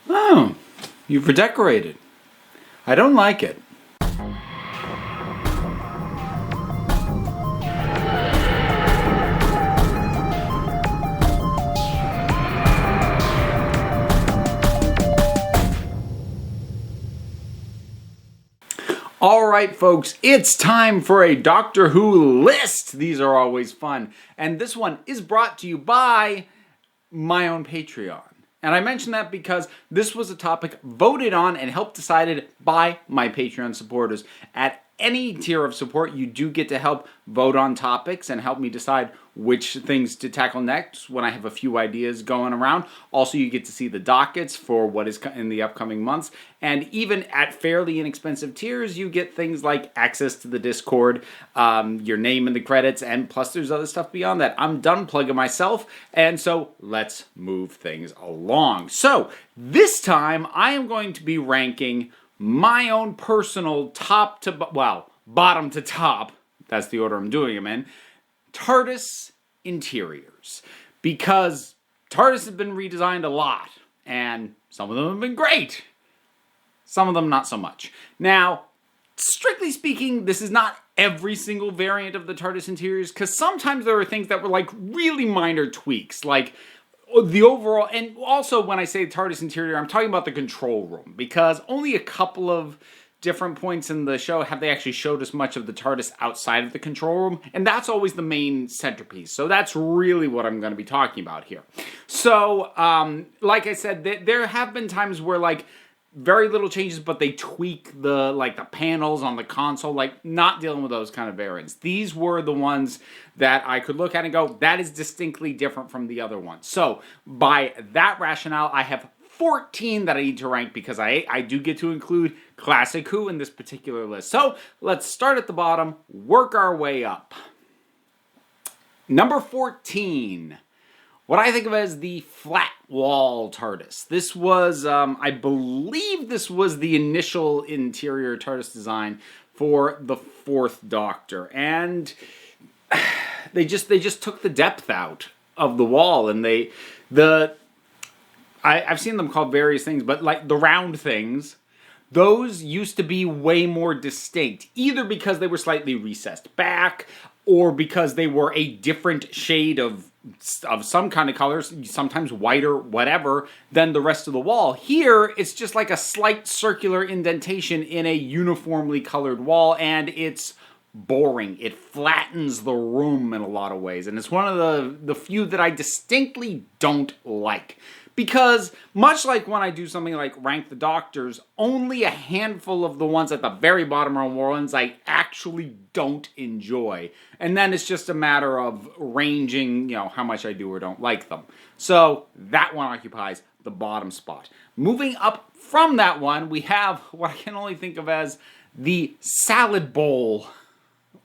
Oh, you've redecorated. I don't like it. All right, folks, it's time for a Doctor Who list. These are always fun. And this one is brought to you by my own Patreon. And I mention that because this was a topic voted on and helped decided by my Patreon supporters. At any tier of support, you do get to help vote on topics and help me decide which things to tackle next when I have a few ideas going around. Also, you get to see the dockets for what is in the upcoming months. And even at fairly inexpensive tiers, you get things like access to the Discord, your name in the credits, and plus there's other stuff beyond that. I'm done plugging myself, and so let's move things along. So, this time, I am going to be ranking my own personal bottom to top, that's the order I'm doing them in, TARDIS interiors. Because TARDIS has been redesigned a lot, and some of them have been great. Some of them not so much. Now, strictly speaking, this is not every single variant of the TARDIS interiors, because sometimes there are things that were like really minor tweaks, like the overall, and also when I say TARDIS interior, I'm talking about the control room, because only a couple of different points in the show have they actually showed us much of the TARDIS outside of the control room, and that's always the main centerpiece. So that's really what I'm going to be talking about here. So, like I said, there have been times where like very little changes, but they tweak the panels on the console, like not dealing with those kind of variants. These were the ones that I could look at and go, that is distinctly different from the other ones. So by that rationale, I have 14 that I need to rank because I do get to include Classic Who in this particular list. So let's start at the bottom, work our way up. Number 14. What I think of as the flat wall TARDIS. This was, I believe this was the initial interior TARDIS design for the Fourth Doctor. And they just took the depth out of the wall, and I've seen them called various things, but like the round things, those used to be way more distinct, either because they were slightly recessed back, or because they were a different shade of some kind of colors, sometimes whiter, whatever, than the rest of the wall. Here, it's just like a slight circular indentation in a uniformly colored wall, and it's boring. It flattens the room in a lot of ways, and it's one of the few that I distinctly don't like. Because, much like when I do something like Rank the Doctors, only a handful of the ones at the very bottom are ones I actually don't enjoy. And then it's just a matter of ranging, how much I do or don't like them. So, that one occupies the bottom spot. Moving up from that one, we have what I can only think of as the salad bowl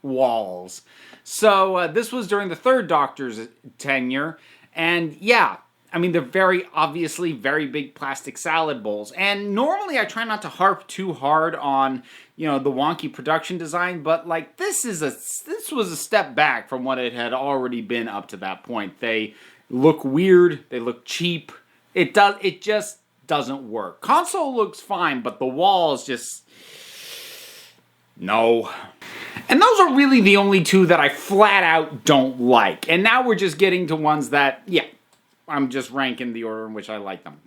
walls. So, this was during the Third Doctor's tenure, and yeah, I mean, they're very obviously very big plastic salad bowls. And normally I try not to harp too hard on, the wonky production design, but like this was a step back from what it had already been up to that point. They look weird, they look cheap. It just doesn't work. Console looks fine, but the walls just no. And those are really the only two that I flat out don't like. And now we're just getting to ones that, I'm just ranking the order in which I like them.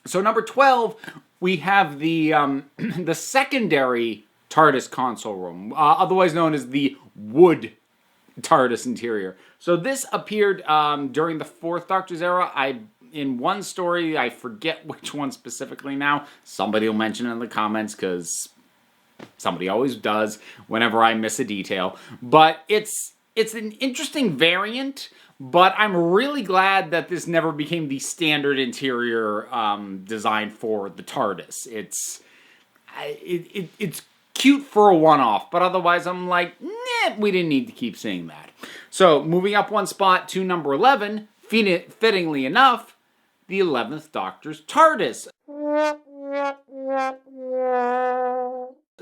So number 12, we have the the secondary TARDIS console room, otherwise known as the wood TARDIS interior. So this appeared during the Fourth Doctor's era. In one story, I forget which one specifically now. Somebody will mention it in the comments because somebody always does whenever I miss a detail. But it's an interesting variant. But I'm really glad that this never became the standard interior design for the TARDIS. It's cute for a one-off, but otherwise I'm like, we didn't need to keep seeing that. So, moving up one spot to number 11, fittingly enough, the 11th Doctor's TARDIS.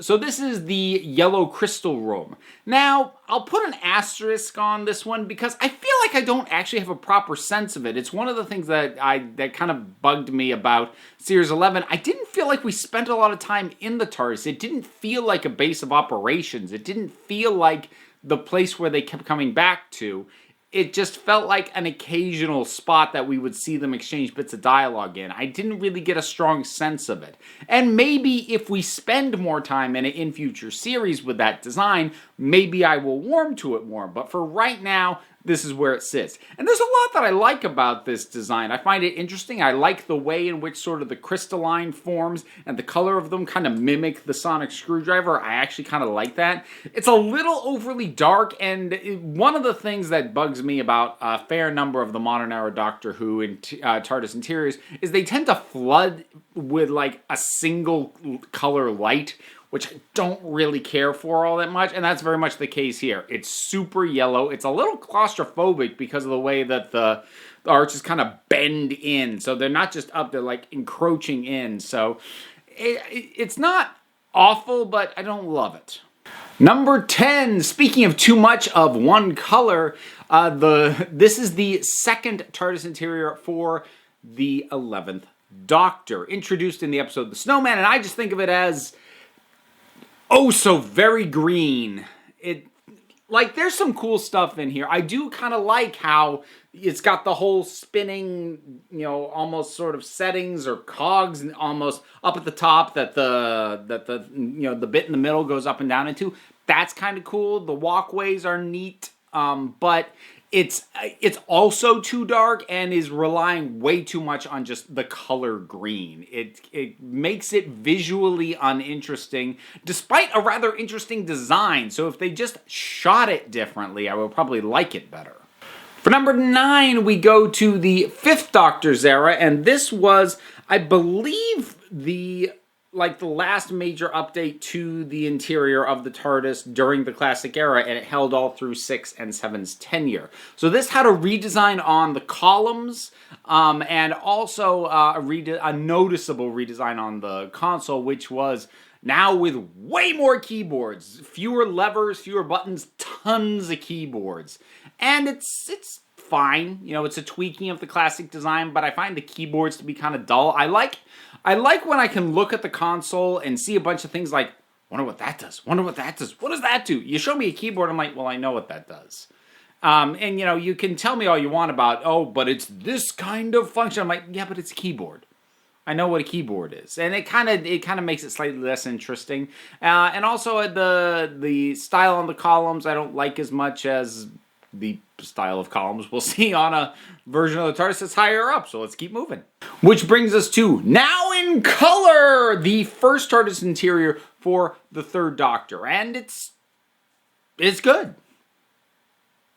So this is the yellow crystal room. Now, I'll put an asterisk on this one because I feel like I don't actually have a proper sense of it. It's one of the things that kind of bugged me about Series 11. I didn't feel like we spent a lot of time in the TARDIS. It didn't feel like a base of operations. It didn't feel like the place where they kept coming back to. It just felt like an occasional spot that we would see them exchange bits of dialogue in. I didn't really get a strong sense of it. And maybe if we spend more time in it in future series with that design, maybe I will warm to it more. But for right now, this is where it sits. And there's a lot that I like about this design. I find it interesting. I like the way in which sort of the crystalline forms and the color of them kind of mimic the sonic screwdriver. I actually kind of like that. It's a little overly dark, and one of the things that bugs me about a fair number of the modern era Doctor Who and TARDIS interiors is they tend to flood with like a single color light, which I don't really care for all that much, and that's very much the case here. It's super yellow. It's a little claustrophobic because of the way that the arches kind of bend in, so they're not just up, they're like encroaching in. So it's not awful, but I don't love it. Number 10, speaking of too much of one color, this is the second TARDIS interior for the 11th Doctor, introduced in the episode The Snowman, and I just think of it as oh so very green. There's some cool stuff in here. I do kind of like how it's got the whole spinning, almost sort of settings or cogs and almost up at the top that the bit in the middle goes up and down into. That's kind of cool. The walkways are neat, but it's also too dark and is relying way too much on just the color green. It makes it visually uninteresting, despite a rather interesting design. So if they just shot it differently, I would probably like it better. For number 9, we go to the 5th Doctor's era, and this was, I believe, the last major update to the interior of the TARDIS during the classic era, and it held all through 6 and 7's tenure. So this had a redesign on the columns, and also a noticeable redesign on the console, which was now with way more keyboards, fewer levers, fewer buttons, tons of keyboards. And it's fine. It's a tweaking of the classic design, but I find the keyboards to be kind of dull. I like when I can look at the console and see a bunch of things like, wonder what that does, what does that do? You show me a keyboard, I'm like, well, I know what that does. And you can tell me all you want about, but it's this kind of function. I'm like, yeah, but it's a keyboard. I know what a keyboard is, and it kind of makes it slightly less interesting. And also the style on the columns I don't like as much as the style of columns we'll see on a version of the TARDIS that's higher up. So let's keep moving. Which brings us to now in color, the first TARDIS interior for the 3rd Doctor, and it's good.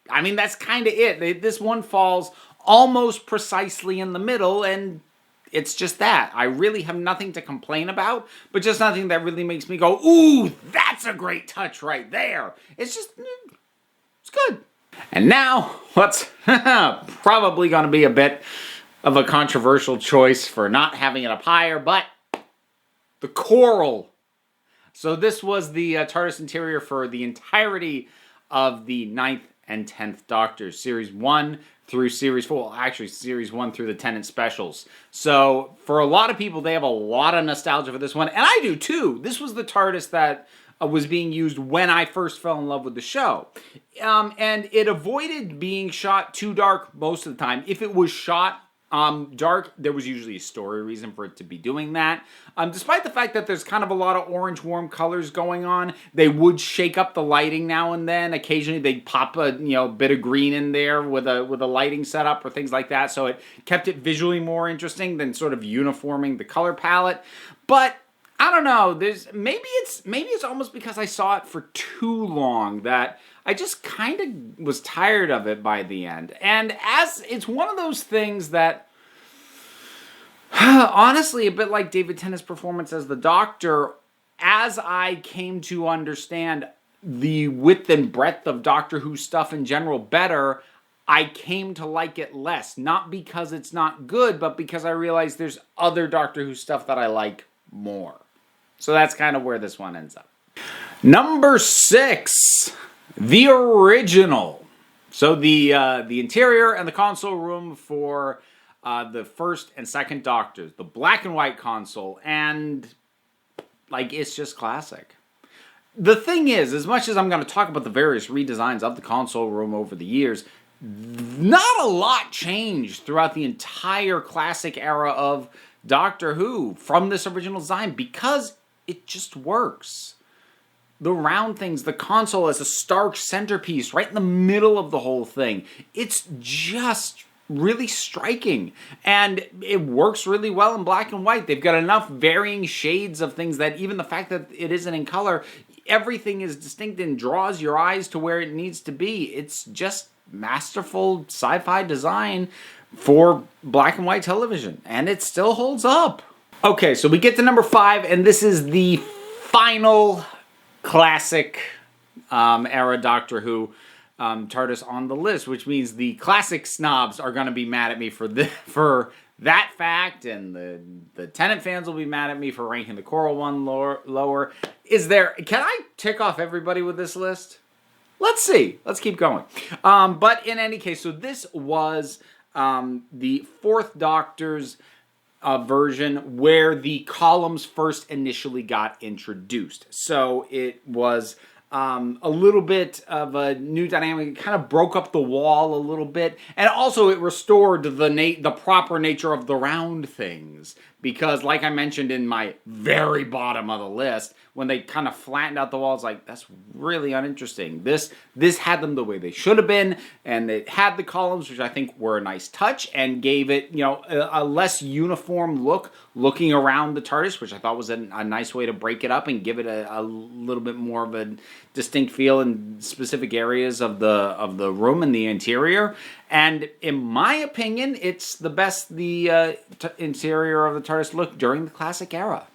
I mean, that's kind of it. This one falls almost precisely in the middle, and it's just that. I really have nothing to complain about, but just nothing that really makes me go, ooh, that's a great touch right there. It's good. And now, what's probably going to be a bit of a controversial choice for not having it up higher, but the choral. So this was the TARDIS interior for the entirety of the 9th and 10th Doctors, Series 1 through Series 4. Well, actually, Series 1 through the Tennant Specials. So, for a lot of people, they have a lot of nostalgia for this one, and I do too. This was the TARDIS that was being used when I first fell in love with the show. And it avoided being shot too dark most of the time. If it was shot dark, there was usually a story reason for it to be doing that. Despite the fact that there's kind of a lot of orange warm colors going on, they would shake up the lighting now and then. Occasionally they'd pop a bit of green in there with a lighting setup or things like that, so it kept it visually more interesting than sort of uniforming the color palette. But I don't know, maybe it's almost because I saw it for too long that I just kind of was tired of it by the end. And as it's one of those things that, honestly, a bit like David Tennant's performance as the Doctor, as I came to understand the width and breadth of Doctor Who stuff in general better, I came to like it less. Not because it's not good, but because I realized there's other Doctor Who stuff that I like more. So that's kind of where this one ends up. Number 6, the original. So the interior and the console room for the first and second Doctors, the black and white console, and like it's just classic. The thing is, as much as I'm going to talk about the various redesigns of the console room over the years, not a lot changed throughout the entire classic era of Doctor Who from this original design because it just works. The round things, the console as a stark centerpiece right in the middle of the whole thing. It's just really striking. And it works really well in black and white. They've got enough varying shades of things that even the fact that it isn't in color, everything is distinct and draws your eyes to where it needs to be. It's just masterful sci-fi design for black and white television. And it still holds up. Okay, so we get to number 5, and this is the final classic era Doctor Who Tardis on the list, which means the classic snobs are going to be mad at me for that fact, and the Tennant fans will be mad at me for ranking the choral one lower. Can I tick off everybody with this list? Let's see. Let's keep going. But in any case, so this was the 4th Doctor's version where the columns first initially got introduced. So it was a little bit of a new dynamic. It kind of broke up the wall a little bit, and also it restored the proper nature of the round things. Because, like I mentioned in my very bottom of the list, when they kind of flattened out the walls, like, that's really uninteresting. This had them the way they should have been, and it had the columns, which I think were a nice touch, and gave it, a less uniform look, looking around the TARDIS, which I thought was a nice way to break it up and give it a little bit more of a distinct feel in specific areas of the room and the interior. And in my opinion, it's the best the interior of the TARDIS looked during the classic era.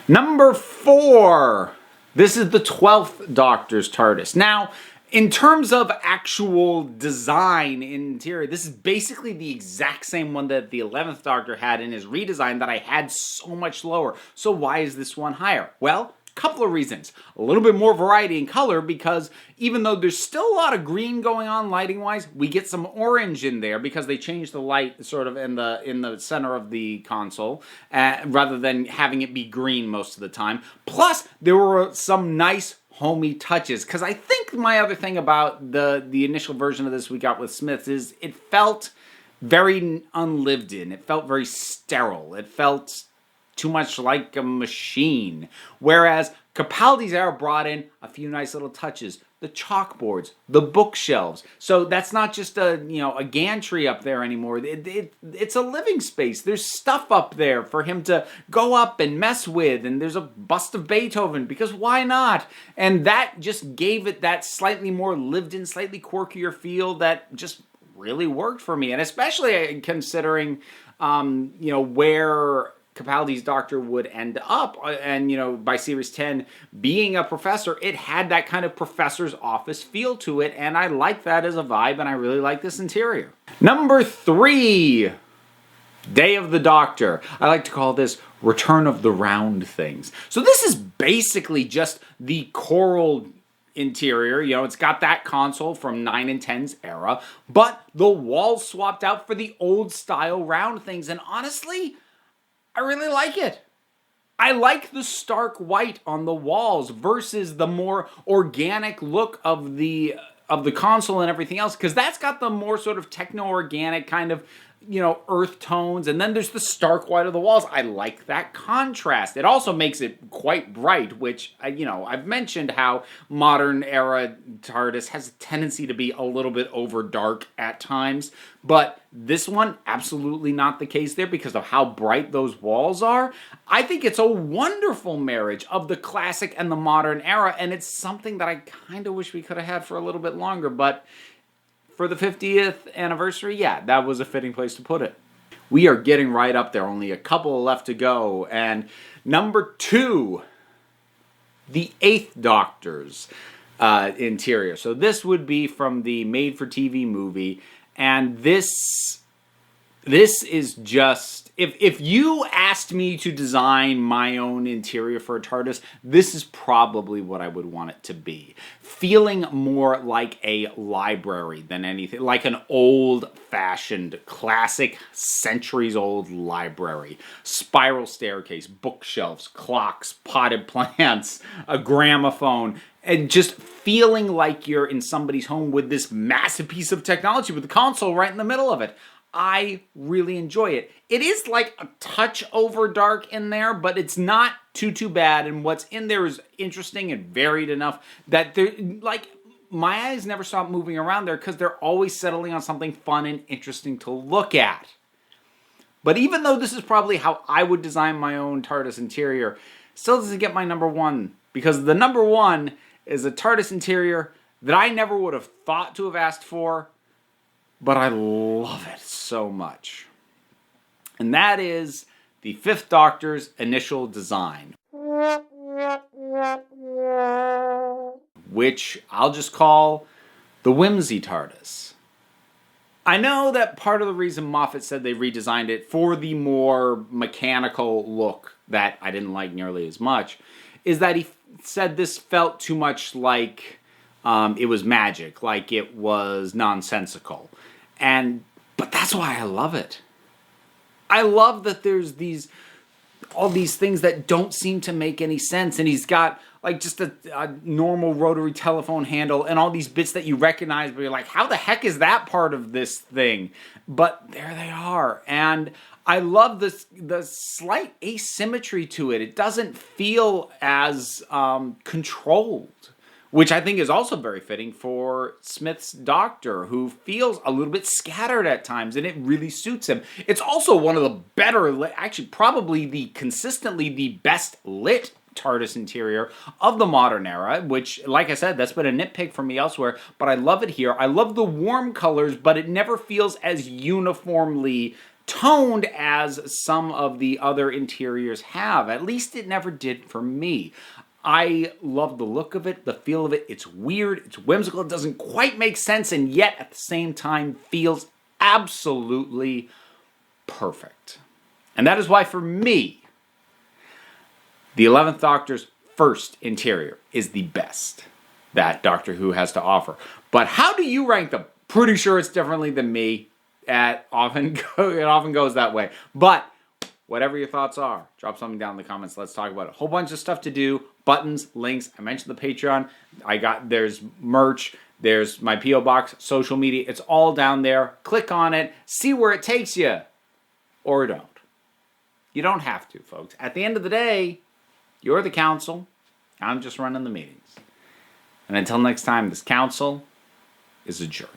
Number 4. This is the 12th Doctor's TARDIS. Now, in terms of actual design interior, this is basically the exact same one that the 11th Doctor had in his redesign that I had so much lower. So why is this one higher? Well, couple of reasons. A little bit more variety in color, because even though there's still a lot of green going on lighting wise, we get some orange in there because they changed the light sort of in the center of the console rather than having it be green most of the time. Plus, there were some nice homey touches, because I think my other thing about the initial version of this we got with Smiths is it felt very unlived in. It felt very sterile. It felt too much like a machine. Whereas Capaldi's era brought in a few nice little touches. The chalkboards, the bookshelves. So that's not just a gantry up there anymore. It's a living space. There's stuff up there for him to go up and mess with. And there's a bust of Beethoven, because why not? And that just gave it that slightly more lived in, slightly quirkier feel that just really worked for me. And especially considering, where Capaldi's Doctor would end up, and by series 10 being a professor, it had that kind of professor's office feel to it, and I like that as a vibe, and I really like this interior. Number 3, Day of the Doctor. I like to call this Return of the Round Things. So this is basically just the choral interior. It's got that console from 9 and 10's era, but the walls swapped out for the old style round things, and honestly, I really like it. I like the stark white on the walls versus the more organic look of the console and everything else, because that's got the more sort of techno-organic kind of, earth tones, and then there's the stark white of the walls. I like that contrast. It also makes it quite bright, which, I've mentioned how modern era TARDIS has a tendency to be a little bit over dark at times, but this one, absolutely not the case there because of how bright those walls are. I think it's a wonderful marriage of the classic and the modern era, and it's something that I kind of wish we could have had for a little bit longer, but for the 50th anniversary, yeah, that was a fitting place to put it. We are getting right up there, only a couple left to go. And number 2, the 8th Doctor's interior. So this would be from the made-for-TV movie, and this This is just, if you asked me to design my own interior for a TARDIS, this is probably what I would want it to be. Feeling more like a library than anything, like an old-fashioned, classic, centuries-old library. Spiral staircase, bookshelves, clocks, potted plants, a gramophone, and just feeling like you're in somebody's home with this massive piece of technology with the console right in the middle of it. I really enjoy it. It is like a touch over dark in there, but it's not too bad. And what's in there is interesting and varied enough that my eyes never stop moving around there because they're always settling on something fun and interesting to look at. But even though this is probably how I would design my own TARDIS interior, still doesn't get my number one, because the number one is a TARDIS interior that I never would have thought to have asked for, but I love it so much. And that is the Fifth Doctor's initial design, which I'll just call the Whimsy TARDIS. I know that part of the reason Moffat said they redesigned it for the more mechanical look that I didn't like nearly as much is that he said this felt too much like it was magic, like it was nonsensical. But that's why I love it. I love that there's all these things that don't seem to make any sense, and he's got like just a normal rotary telephone handle and all these bits that you recognize, but you're like, how the heck is that part of this thing? But there they are, and I love the slight asymmetry to it. It doesn't feel as controlled, which I think is also very fitting for Smith's Doctor, who feels a little bit scattered at times, and it really suits him. It's also one of the better, actually probably consistently the best lit TARDIS interior of the modern era, which, like I said, that's been a nitpick for me elsewhere, but I love it here. I love the warm colors, but it never feels as uniformly toned as some of the other interiors have. At least it never did for me. I love the look of it, the feel of it. It's weird, it's whimsical, it doesn't quite make sense, and yet at the same time feels absolutely perfect. And that is why, for me, the 11th Doctor's first interior is the best that Doctor Who has to offer. But how do you rank them? Pretty sure it's differently than me. It often goes that way. But whatever your thoughts are, drop something down in the comments. Let's talk about it. A whole bunch of stuff to do. Buttons, links. I mentioned the Patreon. There's merch. There's my P.O. Box, social media. It's all down there. Click on it. See where it takes you. Or don't. You don't have to, folks. At the end of the day, you're the council. I'm just running the meetings. And until next time, this council is adjourned.